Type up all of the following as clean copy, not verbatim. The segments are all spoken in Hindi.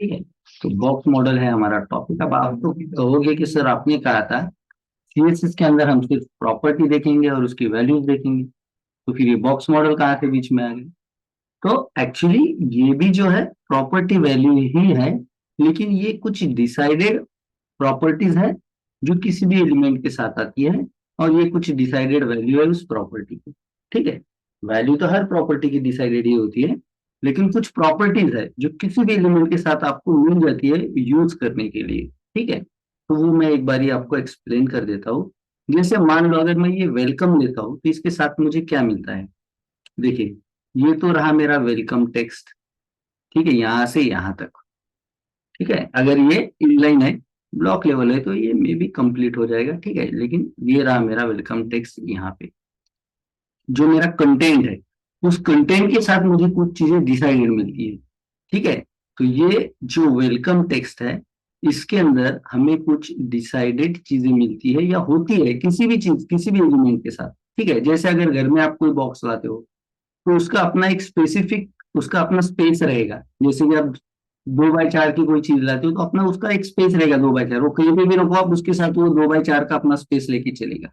ठीक है। तो बॉक्स मॉडल है हमारा टॉपिक। अब आप तो कहोगे कि सर आपने कहा था सीएसएस के अंदर हम सिर्फ प्रॉपर्टी देखेंगे और उसकी वैल्यूज देखेंगे, तो फिर ये बॉक्स मॉडल कहाँ से बीच में आ गया? तो एक्चुअली ये भी जो है प्रॉपर्टी वैल्यू ही है, लेकिन ये कुछ डिसाइडेड प्रॉपर्टीज है जो किसी भी एलिमेंट के साथ आती है, और ये कुछ डिसाइडेड वैल्यू है उस प्रॉपर्टी की। ठीक है। वैल्यू तो हर प्रॉपर्टी की डिसाइडेड ही होती है, लेकिन कुछ प्रॉपर्टीज है जो किसी भी एलिमेंट के साथ आपको मिल जाती है यूज करने के लिए। ठीक है। तो वो मैं एक बारी आपको एक्सप्लेन कर देता हूँ। जैसे मान लो अगर मैं ये वेलकम लेता हूँ तो इसके साथ मुझे क्या मिलता है। देखिए, ये तो रहा मेरा वेलकम टेक्स्ट। ठीक है, यहाँ से यहाँ तक। ठीक है, अगर ये इनलाइन है, ब्लॉक लेवल है, तो ये मे बी कंप्लीट हो जाएगा। ठीक है, लेकिन ये रहा मेरा वेलकम टेक्स्ट। यहाँ पे जो मेरा कंटेंट है, उस कंटेंट के साथ मुझे कुछ चीजें डिसाइडेड मिलती है। ठीक है। तो ये जो वेलकम टेक्स्ट है, इसके अंदर हमें कुछ डिसाइडेड चीजें मिलती है या होती है किसी भी चीज, किसी भी एलिमेंट के साथ। ठीक है, जैसे अगर घर में आप कोई बॉक्स लाते हो तो उसका अपना एक स्पेसिफिक, उसका अपना स्पेस रहेगा। जैसे कि आप 2x4 की कोई चीज लाते हो तो अपना उसका एक स्पेस रहेगा 2x4, वो कहीं पे भी रखो आप उसके साथ वो 2x4 का अपना स्पेस लेके चलेगा।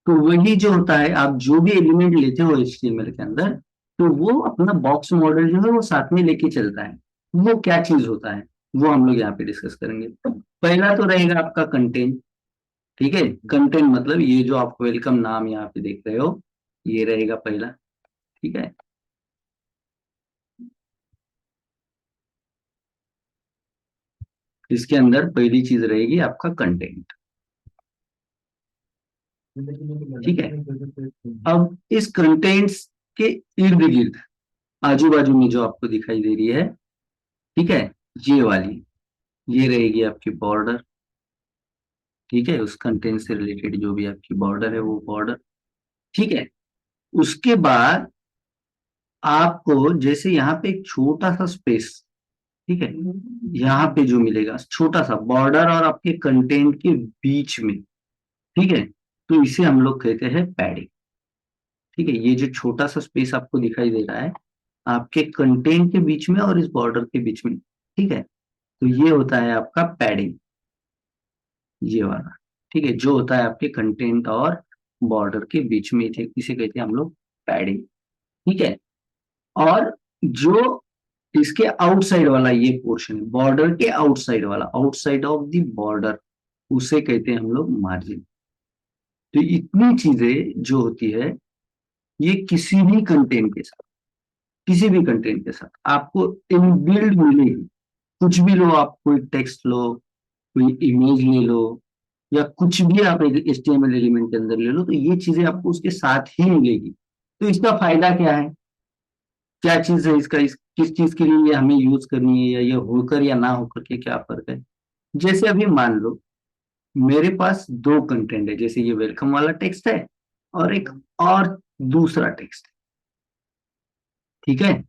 तो वही जो होता है, आप जो भी एलिमेंट लेते हो HTML के अंदर, तो वो अपना बॉक्स मॉडल जो है वो साथ में लेके चलता है। वो क्या चीज होता है, वो हम लोग यहाँ पे डिस्कस करेंगे। पहला तो रहेगा आपका कंटेंट। ठीक है, कंटेंट मतलब ये जो आप वेलकम नाम यहाँ पे देख रहे हो, ये रहेगा पहला। ठीक है। इसके अंदर पहली चीज रहेगी आपका कंटेंट। ठीक है। अब इस कंटेंट्स के इर्द गिर्द, आजू बाजू में जो आपको दिखाई दे रही है, ठीक है, ये वाली, ये रहेगी आपकी बॉर्डर। ठीक है, उस कंटेंट से रिलेटेड जो भी आपकी बॉर्डर है वो बॉर्डर। ठीक है। उसके बाद आपको जैसे यहाँ पे एक छोटा सा स्पेस, ठीक है, यहाँ पे जो मिलेगा छोटा सा बॉर्डर और आपके कंटेंट के बीच में, ठीक है, तो इसे हम लोग कहते हैं पैडिंग। ठीक है, ये जो छोटा सा स्पेस आपको दिखाई दे रहा है आपके कंटेंट के बीच में और इस बॉर्डर के बीच में, ठीक है, तो ये होता है आपका पैडिंग, ये वाला। ठीक है, जो होता है आपके कंटेंट और बॉर्डर के बीच में, इसे कहते हैं हम लोग पैडिंग। ठीक है। और जो इसके आउटसाइड वाला ये पोर्शन है, बॉर्डर के आउटसाइड वाला, आउटसाइड ऑफ द बॉर्डर, उसे कहते हैं हम लोग मार्जिन। तो इतनी चीजें जो होती है, ये किसी भी कंटेंट के साथ, किसी भी कंटेंट के साथ आपको इनबिल्ड मिलेगी। कुछ भी लो आप, कोई टेक्स्ट लो, कोई इमेज ले लो, या कुछ भी आप HTML एलिमेंट के अंदर ले लो, तो ये चीजें आपको उसके साथ ही मिलेगी। तो इसका फायदा क्या है, क्या चीज है इसका, किस चीज के लिए ये हमें यूज करनी है, या ये होकर या ना होकर के क्या फर्क है। जैसे अभी मान लो मेरे पास दो कंटेंट है, जैसे ये वेलकम वाला टेक्स्ट है और एक और दूसरा टेक्स्ट है। ठीक है,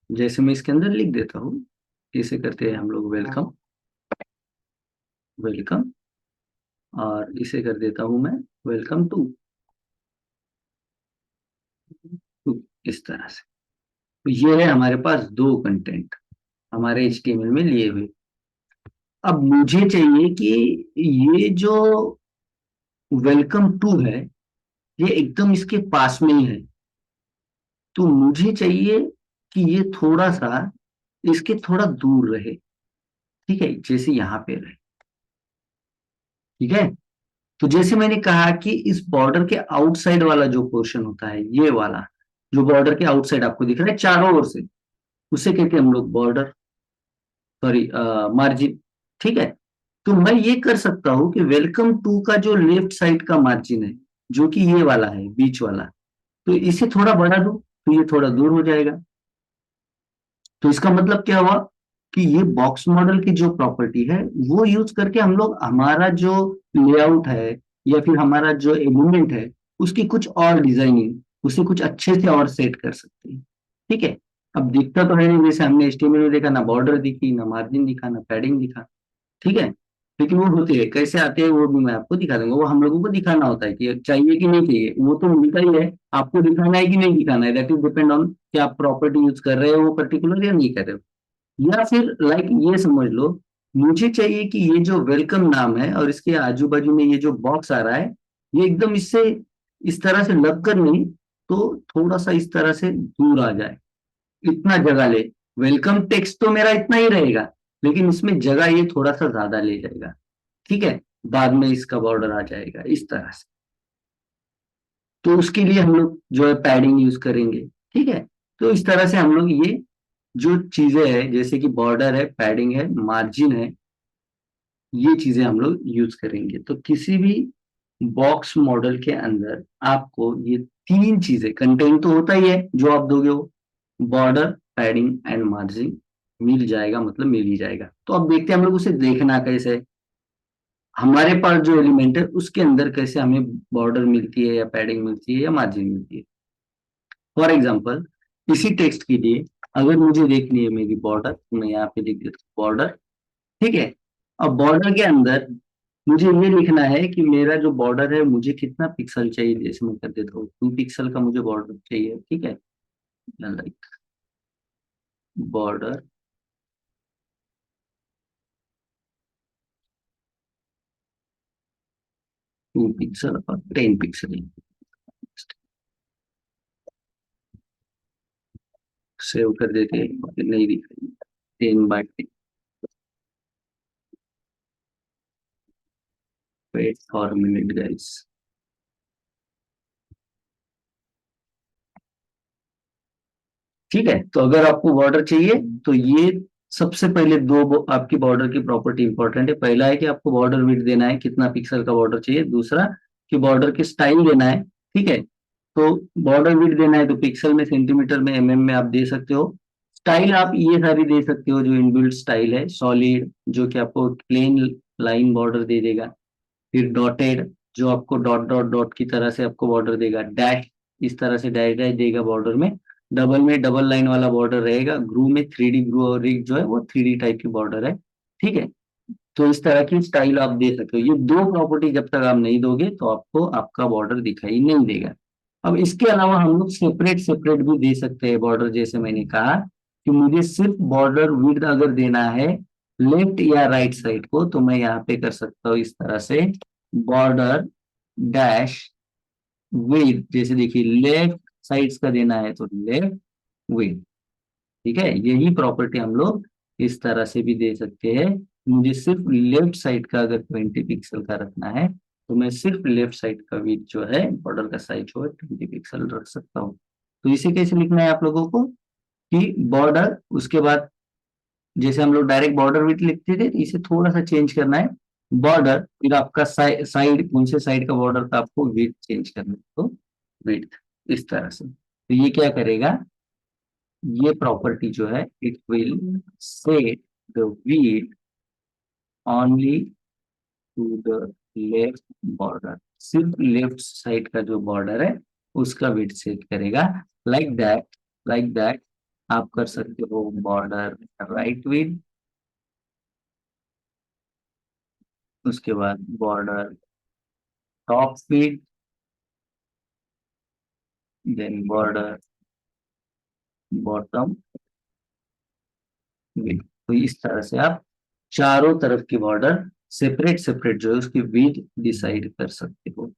जैसे मैं इसके अंदर लिख देता हूँ, इसे करते हैं हम लोग वेलकम, वेलकम, और इसे कर देता हूं मैं वेलकम टू, इस तरह से। तो ये है हमारे पास दो कंटेंट हमारे HTML में लिए हुए। अब मुझे चाहिए कि ये जो वेलकम टू है, ये एकदम इसके पास में ही है। तो मुझे चाहिए कि ये थोड़ा सा इसके थोड़ा दूर रहे। ठीक है, जैसे यहाँ पे रहे। ठीक है। तो जैसे मैंने कहा कि इस बॉर्डर के आउटसाइड वाला जो पोर्शन होता है, ये वाला जो बॉर्डर के आउटसाइड आपको दिख रहा है चारों ओर से, उसे कहते हैं हम लोग बॉर्डर, सॉरी, मार्जिन। ठीक है। तो मैं ये कर सकता हूं कि वेलकम टू का जो लेफ्ट साइड का मार्जिन है, जो कि ये वाला है, बीच वाला, तो इसे थोड़ा बढ़ा दूं तो ये थोड़ा दूर हो जाएगा। तो इसका मतलब क्या हुआ कि ये बॉक्स मॉडल की जो प्रॉपर्टी है वो यूज करके हम लोग हमारा जो लेआउट है या फिर हमारा जो एलिमेंट है, उसकी कुछ और डिजाइनिंग, उसे कुछ अच्छे से और सेट कर सकते हैं। ठीक है। अब दिखता तो है नहीं, जैसे हमने HTML में देखा, ना बॉर्डर दिखी, ना मार्जिन दिखा, ना पैडिंग दिखा। ठीक है। लेकिन वो होते हैं, कैसे आते हैं वो भी मैं आपको दिखा दूंगा। वो हम लोगों को दिखाना होता है कि चाहिए कि नहीं चाहिए, वो तो मिलता ही है। आपको दिखाना है कि नहीं दिखाना है, दैट इज डिपेंड ऑन कि आप प्रॉपर्टी यूज कर रहे हो वो पर्टिकुलर या नहीं कर रहे हो। या फिर लाइक ये समझ लो, मुझे चाहिए कि ये जो वेलकम नाम है और इसके आजू बाजू में ये जो बॉक्स आ रहा है, ये एकदम इससे इस तरह से लग कर नहीं, तो थोड़ा सा इस तरह से दूर आ जाए, इतना जगह ले। वेलकम टेक्स्ट तो मेरा इतना ही रहेगा, लेकिन इसमें जगह ये थोड़ा सा ज्यादा ले जाएगा। ठीक है, बाद में इसका बॉर्डर आ जाएगा इस तरह से। तो उसके लिए हम लोग जो है पैडिंग यूज करेंगे। ठीक है, तो इस तरह से हम लोग ये जो चीजें है, जैसे कि बॉर्डर है, पैडिंग है, मार्जिन है, ये चीजें हम लोग यूज करेंगे। तो किसी भी बॉक्स मॉडल के अंदर आपको ये तीन चीजें, कंटेंट तो होता ही है जो आप दोगे वो, बॉर्डर, पैडिंग एंड मार्जिन मिल जाएगा, मतलब मिल ही जाएगा। तो अब देखते हैं हम लोग उसे देखना कैसे है। हमारे पास जो एलिमेंट है उसके अंदर कैसे हमें बॉर्डर मिलती है या पैडिंग मिलती है या मार्जिन मिलती है। फॉर एग्जाम्पल, इसी टेक्स्ट के लिए अगर मुझे देखनी है मेरी बॉर्डर, तो मैं यहाँ पे लिख देता हूँ बॉर्डर। ठीक है, अब बॉर्डर के अंदर मुझे ये लिखना है कि मेरा जो बॉर्डर है मुझे कितना पिक्सल चाहिए। जैसे मैं कर देता हूँ 2 पिक्सल का मुझे बॉर्डर चाहिए। ठीक है, लाइक बॉर्डर 2 पिक्सल और 10 पिक्सल। सेव कर देते हैं, और नहीं दिखाई 10 by 10। Wait for minute guys. ठीक है, तो अगर आपको बॉर्डर चाहिए तो ये सबसे पहले आपकी बॉर्डर की प्रॉपर्टी इंपॉर्टेंट है। पहला है कि आपको बॉर्डर विड्थ देना है, कितना पिक्सल का बॉर्डर चाहिए। दूसरा कि बॉर्डर की स्टाइल देना है। ठीक है, तो बॉर्डर विड्थ देना है तो पिक्सल में, सेंटीमीटर में, में आप दे सकते हो। स्टाइल आप ये सारी दे सकते हो जो इनबिल्ट स्टाइल है, सॉलिड जो कि आपको प्लेन लाइन बॉर्डर दे देगा, फिर डॉटेड जो आपको डॉट डॉट डॉट की तरह से आपको बॉर्डर देगा, डैश इस तरह से डैश डैश देगा बॉर्डर में डबल लाइन वाला बॉर्डर रहेगा, ग्रू में 3D ग्रू और रिग जो है वो 3D टाइप की बॉर्डर है। ठीक है, तो इस तरह की स्टाइल आप दे सकते हो। ये दो प्रॉपर्टी जब तक आप नहीं दोगे तो आपको आपका बॉर्डर दिखाई नहीं देगा। अब इसके अलावा हम लोग सेपरेट सेपरेट भी दे सकते हैं बॉर्डर। जैसे मैंने कहा कि मुझे सिर्फ बॉर्डर विड्थ अगर देना है लेफ्ट या राइट साइड को, तो मैं यहाँ पे कर सकता हूँ इस तरह से, बॉर्डर डैश विड्थ। जैसे देखिए लेफ्ट साइड्स का देना है तो लेफ्ट विड्थ। ठीक है, यही प्रॉपर्टी हम लोग इस तरह से भी दे सकते हैं। मुझे सिर्फ लेफ्ट साइड का अगर 20 पिक्सल का रखना है, तो मैं सिर्फ लेफ्ट साइड का विड्थ जो है, बॉर्डर का साइज जो है 20 पिक्सल रख सकता हूँ। तो इसे कैसे लिखना है आप लोगों को कि बॉर्डर, उसके बाद जैसे हम लोग डायरेक्ट बॉर्डर विड्थ लिखते थे, तो इसे थोड़ा सा चेंज करना है। बॉर्डर फिर आपका साइड कौन से साइड का बॉर्डर का आपको विड्थ चेंज करना है, तो विड्थ इस तरह से। तो ये क्या करेगा, ये प्रॉपर्टी जो है it will set the width only to the left border. सिर्फ लेफ्ट साइड का जो बॉर्डर है उसका विड्थ सेट करेगा। लाइक दैट, लाइक दैट आप कर सकते हो बॉर्डर राइट विड्थ, उसके बाद border top width, then border bottom width. तो इस तरह से आप चारों तरफ की बॉर्डर सेपरेट सेपरेट जो है उसकी विड्थ डिसाइड कर सकते हो।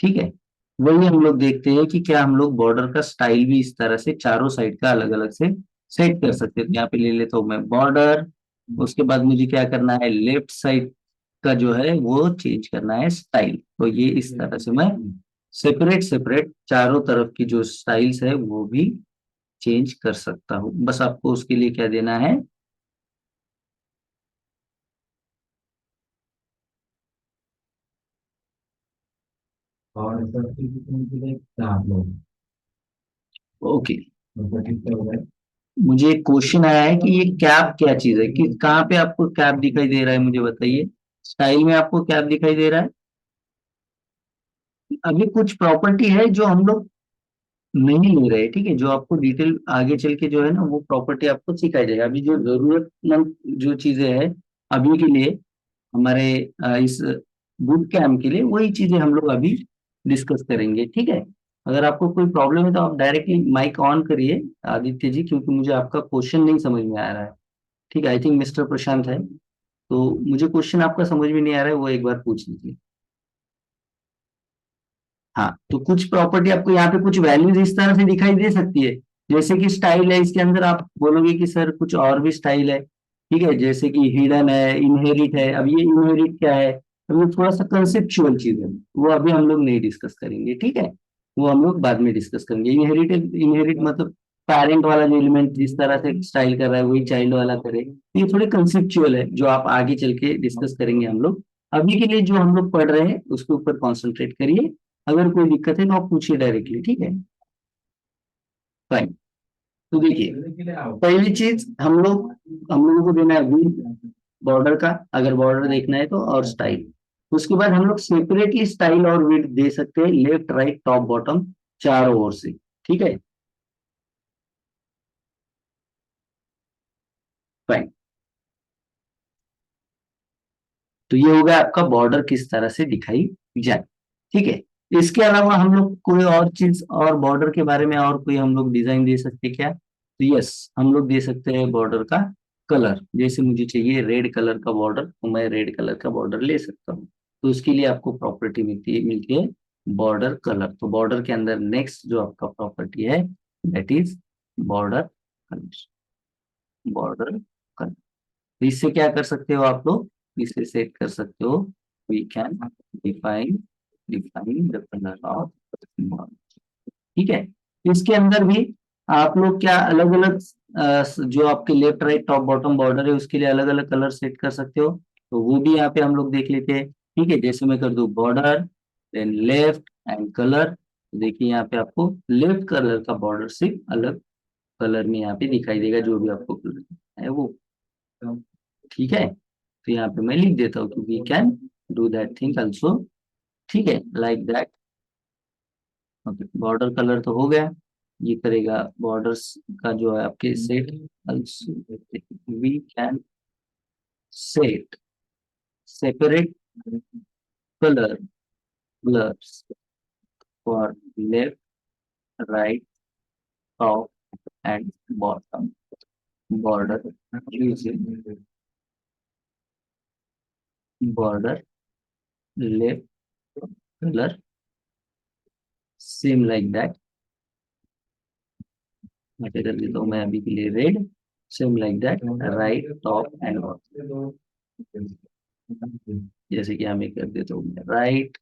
ठीक है, वही हम लोग देखते हैं कि क्या हम लोग बॉर्डर का स्टाइल भी इस तरह से चारों साइड का अलग अलग से सेट कर सकते हैं। तो यहाँ पे ले लेता हूँ मैं बॉर्डर, उसके बाद मुझे क्या करना है, लेफ्ट साइड का जो है वो चेंज करना है स्टाइल। तो ये इस तरह से मैं सेपरेट सेपरेट चारों तरफ की जो स्टाइल्स है वो भी चेंज कर सकता हूँ। बस आपको उसके लिए क्या देना है, और ओके। मुझे एक क्वेश्चन आया है कि ये कैप क्या चीज है, कि कहाँ पे आपको कैप दिखाई दे रहा है, मुझे बताइए। स्टाइल में आपको कैप दिखाई दे रहा है। अभी कुछ प्रॉपर्टी है जो हम लोग नहीं ले रहे, ठीक है, जो आपको डिटेल आगे चल के जो है ना वो प्रॉपर्टी आपको सिखाई जाएगा। अभी जो जरूरतमंद जो चीजें हैं अभी के लिए, हमारे इस बुट कैम्प के लिए, वही चीजें हम लोग अभी डिस्कस करेंगे। ठीक है, अगर आपको कोई प्रॉब्लम है तो आप डायरेक्टली माइक ऑन करिए आदित्य जी, क्योंकि मुझे आपका क्वेश्चन नहीं समझ में आ रहा है। ठीक है, आई थिंक मिस्टर प्रशांत है। तो मुझे क्वेश्चन आपका समझ में नहीं आ रहा है, वो एक बार पूछ लीजिए। हाँ, तो कुछ प्रॉपर्टी आपको यहाँ पे कुछ वैल्यूज इस तरह से दिखाई दे सकती है। जैसे कि स्टाइल है, इसके अंदर आप बोलोगे कि सर कुछ और भी स्टाइल है। ठीक है, जैसे कि हिडन है, इनहेरिट है। अब ये इनहेरिट क्या है, अब ये थोड़ा सा कंसेप्चुअल चीज है, वो अभी हम लोग नहीं डिस्कस करेंगे। ठीक है, वो हम लोग बाद में डिस्कस करेंगे। इनहेरिट, इनहेरिट मतलब पेरेंट वाला जो एलिमेंट जिस तरह से स्टाइल कर रहा है वही चाइल्ड वाला करे, तो ये थोड़े कंसेप्चुअल है जो आप आगे चल के डिस्कस करेंगे हम लोग। अभी के लिए जो हम लोग पढ़ रहे हैं उसके ऊपर कॉन्सेंट्रेट करिए। अगर कोई दिक्कत है तो आप पूछिए डायरेक्टली। ठीक है, फाइन। तो देखिए, पहली चीज हम लोगों को देना है विड्थ बॉर्डर का, अगर बॉर्डर देखना है तो, और स्टाइल। उसके बाद हम लोग सेपरेटली स्टाइल और विड्थ दे सकते हैं, लेफ्ट राइट टॉप बॉटम चारों ओर से। ठीक है, फाइन। तो ये हो गया आपका बॉर्डर किस तरह से दिखाई जाए। ठीक है, इसके अलावा हम लोग कोई और चीज और बॉर्डर के बारे में और कोई हम लोग डिजाइन दे सकते हैं क्या? तो यस, हम लोग दे सकते हैं बॉर्डर का कलर। जैसे मुझे चाहिए रेड कलर का बॉर्डर, तो मैं रेड कलर का बॉर्डर ले सकता हूँ। तो उसके लिए आपको प्रॉपर्टी मिलती है बॉर्डर कलर। तो बॉर्डर के अंदर नेक्स्ट जो आपका प्रॉपर्टी है that is border colour. Border colour, तो इससे क्या कर सकते हो आप लोग, इसे सेट कर सकते हो। We can define define the colour of border. ठीक है, इसके अंदर भी आप लोग क्या अलग अलग जो आपके left right top bottom border है उसके लिए अलग अलग कलर सेट कर सकते हो। तो वो भी यहाँ पे हम लोग देख लेते हैं। ठीक है, जैसे मैं कर दूं border, then left and colour. देखिए यहाँ पे आपको लेफ्ट कलर का बॉर्डर से अलग कलर में यहाँ पे दिखाई देगा, जो भी आपको कलर है वो। ठीक है, तो यहाँ पे मैं लिख देता हूँ कि we can do that thing also. ठीक है, like that. Okay, border colour तो हो गया। ये करेगा बॉर्डर्स का जो है आपके set also. We can set separate colour colours for left right top and bottom border using border left colour same like that. मैं क्या कर देता हूँ मैं अभी के लिए red, same like that right top and bottom. जैसे कि हमें कर देता हूँ राइट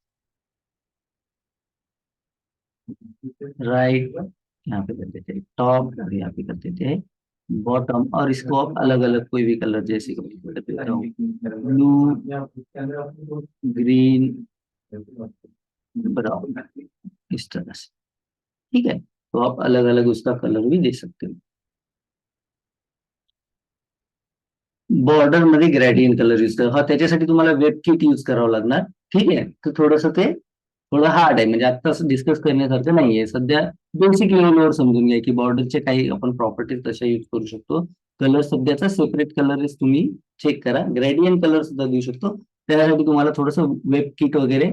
राइट, यहाँ पे कर देते हैं टॉप और यहाँ पे कर देते हैं बॉटम। और इसको आप अलग अलग कोई भी कलर, जैसे कि कर देता हूँ ब्लू, ग्रीन, ब्राउन, इस तरह से। ठीक है, तो आप अलग अलग उसका कलर भी दे सकते हो। बॉर्डर मध्ये ग्रेडियंट कलर यूज करा, हा त्याच्यासाठी तुम्हाला वेब किट यूज करावं लागणार। ठीक आहे, तर थोडंसं ते थोडं हार्ड आहे, म्हणजे आता डिस्कस करण्यासारखं नाहीये सध्या। बेसिक लेवलवर समजून घ्या की बॉर्डरचे काही आपण प्रॉपर्टीज तशा यूज करू शकतो। कलर सध्याचा सेपरेट कलर तुम्ही चेक करा, ग्रेडियंट कलर सुद्धा देऊ शकतो। त्यासाठी तुम्हाला थोडंसं वेब किट वगैरे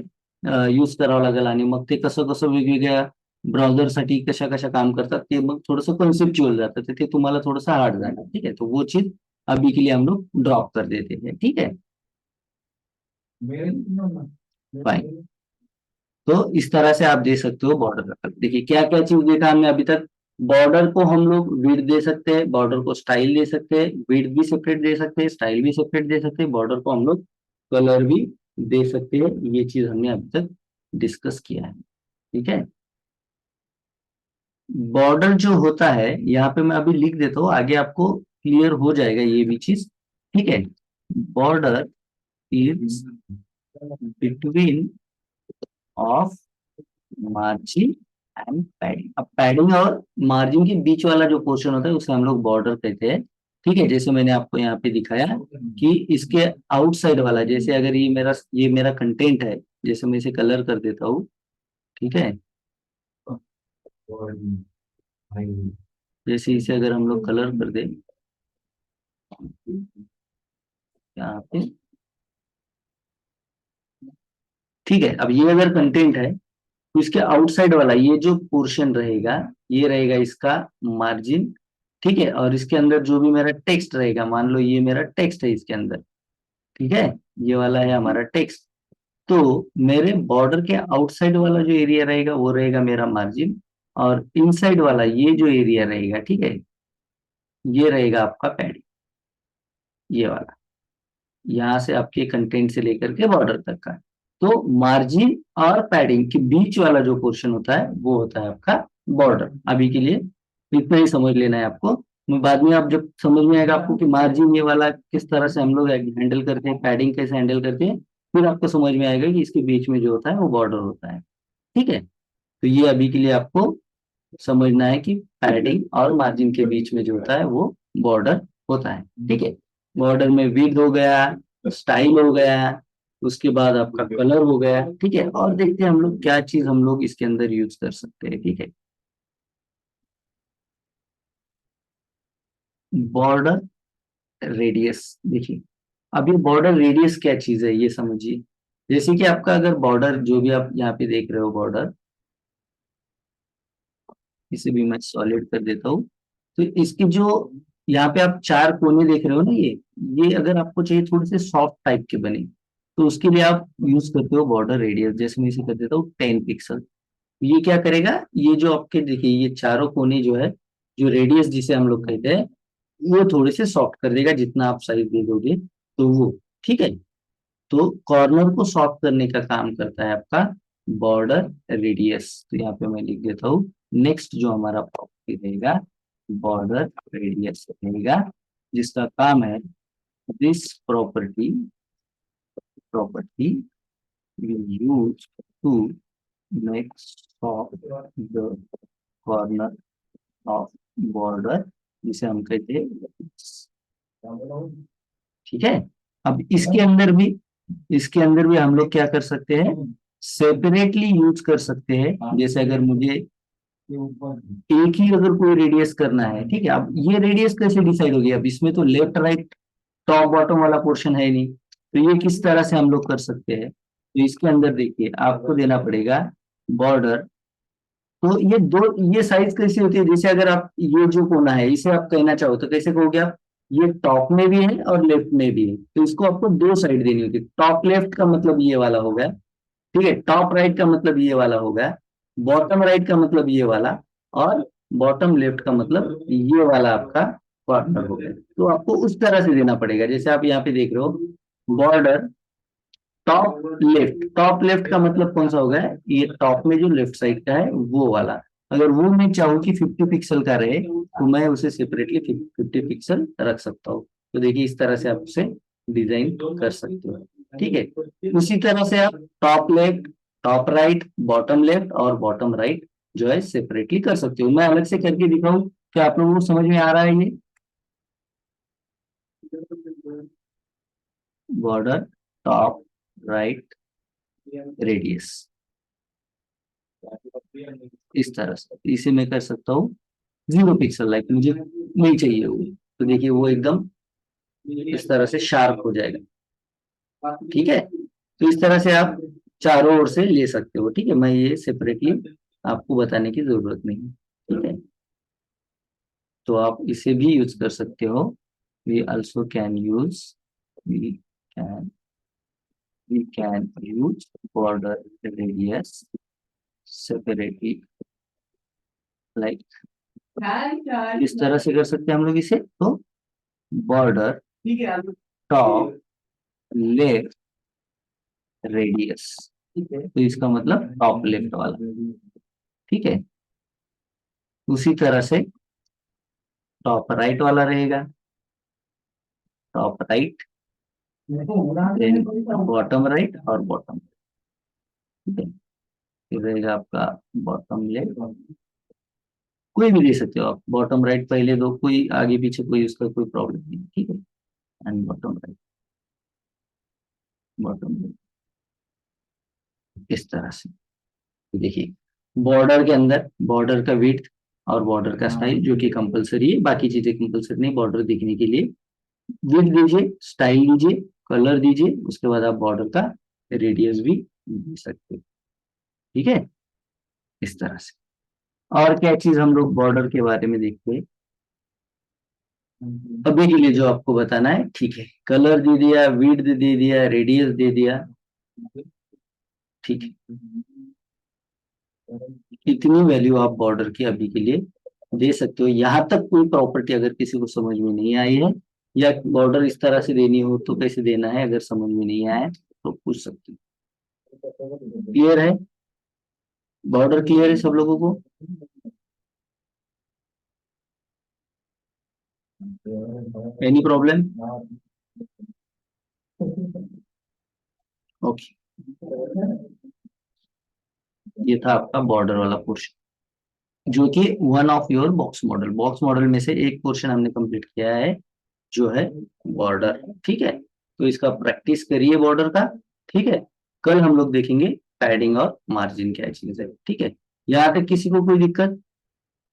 यूज करावं लागेल, आणि मग ते कसं कसं वेगवेगळ्या ब्राउझरसाठी कशा कशा काम करतात ते मग थोडंसं कन्सेप्च्युअल जातं, तर ते तुम्हाला थोडंसं हार्ड जाणार। ठीक है, तो वो चीज अभी के लिए हम लोग ड्रॉप कर देते हैं। ठीक है, फाइन। तो इस तरह से आप दे सकते हो बॉर्डर का कलर। देखिए क्या क्या चीज देखा हमने अभी तक। बॉर्डर को हम लोग विड्थ दे सकते हैं, बॉर्डर को स्टाइल दे सकते हैं, विड्थ भी सेपरेट दे सकते हैं, स्टाइल भी सेपरेट दे सकते हैं, बॉर्डर को हम लोग कलर भी दे सकते हैं। ये चीज हमने अभी तक डिस्कस किया है। ठीक है, बॉर्डर जो होता है यहाँ पे मैं अभी लिख देता हूँ, आगे आपको क्लियर हो जाएगा ये भी चीज। ठीक है, border is between of margin and padding. अब पैडिंग और मार्जिन के बीच वाला जो पोर्शन होता है उसे हम लोग बॉर्डर कहते हैं। ठीक है, जैसे मैंने आपको यहाँ पे दिखाया कि इसके आउटसाइड वाला, जैसे अगर ये मेरा कंटेंट है, जैसे मैं इसे कलर कर देता हूँ। ठीक है, जैसे इसे अगर हम लोग कलर कर दें यहाँ पे। ठीक है, अब ये अगर कंटेंट है तो इसके आउटसाइड वाला ये जो पोर्शन रहेगा, ये रहेगा इसका मार्जिन। ठीक है। और इसके अंदर जो भी मेरा टेक्स्ट रहेगा, मान लो ये मेरा टेक्स्ट है इसके अंदर, ठीक है, ये वाला है हमारा टेक्स्ट। तो मेरे बॉर्डर के आउटसाइड वाला जो एरिया रहेगा वो रहेगा मेरा मार्जिन, और इनसाइड वाला ये जो एरिया रहेगा, ठीक है, ये रहेगा आपका पैडिंग, ये वाला, यहाँ से आपके कंटेंट से लेकर के बॉर्डर तक का। तो मार्जिन और पैडिंग के बीच वाला जो पोर्शन होता है वो होता है आपका बॉर्डर। अभी के लिए इतना ही समझ लेना है आपको। बाद में आप जब समझ में आएगा आपको कि मार्जिन ये वाला किस तरह से हम लोग हैंडल करते हैं, पैडिंग कैसे हैंडल करते हैं, फिर आपको समझ में आएगा कि इसके बीच में जो होता है वो बॉर्डर होता है। ठीक है, तो ये अभी के लिए आपको समझना है कि पैडिंग और मार्जिन के बीच में जो होता है वो बॉर्डर होता है। ठीक है, बॉर्डर में विड्थ हो गया, स्टाइल हो गया, उसके बाद आपका कलर हो गया। ठीक है, और देखते हैं हम लोग क्या चीज हम लोग इसके अंदर यूज कर सकते हैं। ठीक है, बॉर्डर रेडियस देखिए। अब ये बॉर्डर रेडियस क्या चीज है ये समझिए। जैसे कि आपका अगर बॉर्डर जो भी आप यहाँ पे देख रहे हो बॉर्डर, इसे भी मैं सॉलिड कर देता हूँ। तो इसकी जो यहाँ पे आप चार कोने देख रहे हो ना, ये अगर आपको चाहिए थोड़े से सॉफ्ट टाइप के बने, तो उसके लिए आप यूज करते हो बॉर्डर रेडियस। जैसे मैं इसे कर देता हूँ 10 पिक्सल। ये क्या करेगा, ये जो आपके देखिए ये चारों कोने जो है, जो रेडियस जिसे हम लोग कहते हैं, वो थोड़े से सॉफ्ट कर देगा जितना आप साइज दे दोगे तो वो। ठीक है, तो कॉर्नर को सॉफ्ट करने का काम करता है आपका बॉर्डर रेडियस। तो यहाँ पे मैं लिख देता हूँ, नेक्स्ट जो हमारा प्रॉपर्टी रहेगा बॉर्डर रेडियस रहेगा, जिसका काम है this property will use to make soft the corner of border, जिसे हम कहते हैं। ठीक है, अब इसके अंदर भी हम लोग क्या कर सकते हैं, सेपरेटली यूज कर सकते हैं। जैसे अगर मुझे एक ही अगर कोई रेडियस करना है, ठीक है, अब ये रेडियस कैसे डिसाइड होगी, अब इसमें तो लेफ्ट राइट टॉप बॉटम वाला पोर्शन है नहीं, तो ये किस तरह से हम लोग कर सकते हैं। तो इसके अंदर देखिए आपको देना पड़ेगा बॉर्डर। तो ये साइज कैसी होती है, जैसे अगर आप ये जो कोना है इसे आप कहना चाहो तो कैसे कहोगे आप, ये टॉप में भी है और लेफ्ट में भी है, तो इसको आपको दो साइड देनी होती है। टॉप लेफ्ट का मतलब ये वाला हो गया, ठीक है, टॉप राइट का मतलब ये वाला हो गया, बॉटम राइट का मतलब ये वाला, और बॉटम लेफ्ट का मतलब ये वाला आपका कॉर्नर हो गया। तो आपको उस तरह से देना पड़ेगा। जैसे आप यहाँ पे देख रहे हो बॉर्डर टॉप लेफ्ट का मतलब कौन सा होगा, ये टॉप में जो लेफ्ट साइड का है वो वाला। अगर वो मैं चाहूँ कि 50 पिक्सल का रहे तो मैं उसे सेपरेटली 50 पिक्सल रख सकता हूँ। तो देखिए इस तरह से आप उसे डिजाइन कर सकते हो। ठीक है, उसी तरह से आप top left, top right, bottom left और बॉटम राइट जो है सेपरेटली कर सकते हो। मैं अलग से करके दिखाऊं, क्या आप लोगों को समझ में आ रहा है ये, बॉर्डर टॉप राइट रेडियस, इस तरह से इसे मैं कर सकता हूँ 0 पिक्सल, लाइक मुझे नहीं चाहिए वो, तो देखिए वो एकदम इस तरह से शार्प हो जाएगा। ठीक है, तो इस तरह से आप चारों ओर से ले सकते हो। ठीक है, मैं ये सेपरेटली आपको बताने की जरूरत नहीं है। ठीक है, तो आप इसे भी यूज कर सकते हो। We also can use we can we can use border radius separately, like इस तरह से कर सकते हैं हम लोग इसे। तो बॉर्डर टॉप लेफ्ट रेडियस, ठीक है, तो इसका मतलब टॉप लेफ्ट वाला। ठीक है, उसी तरह से टॉप राइट वाला रहेगा, top right, then bottom right और बॉटम। ठीक है, फिर रहेगा आपका बॉटम लेफ्ट, कोई भी दे सकते हो आप, बॉटम राइट पहले दो, कोई आगे पीछे कोई उसका कोई प्रॉब्लम नहीं। ठीक है, and bottom right, bottom left, इस तरह से। देखिए बॉर्डर के अंदर बॉर्डर का विड्थ और बॉर्डर का स्टाइल जो कि कंपलसरी है, बाकी चीजें कंपलसरी नहीं, बॉर्डर दिखने के लिए विड्थ दीजिए, स्टाइल दीजिए, कलर दीजिए, उसके बाद आप बॉर्डर का रेडियस भी दे सकते हो। ठीक है, इस तरह से। और क्या चीज हम लोग बॉर्डर के बारे में देखते हैं, अभी के लिए जो आपको बताना है, ठीक है, कलर दे दिया, विड्थ दे दिया, रेडियस दे दिया, ठीक है। इतनी वैल्यू आप बॉर्डर की अभी के लिए दे सकते हो। यहाँ तक कोई प्रॉपर्टी अगर किसी को समझ में नहीं आई है, या बॉर्डर इस तरह से देनी हो तो कैसे देना है, अगर समझ में नहीं आया है तो पूछ सकते हो। क्लियर है? बॉर्डर क्लियर है सब लोगों को? Any problem? ओके, ये था आपका बॉर्डर वाला पोर्शन, जो कि one of your box model में से एक पोर्शन हमने कंप्लीट किया है, जो है बॉर्डर। ठीक है, तो इसका प्रैक्टिस करिए बॉर्डर का। ठीक है, कल हम लोग देखेंगे पैडिंग और मार्जिन क्या चीज है। ठीक है, यहाँ तक किसी को कोई दिक्कत?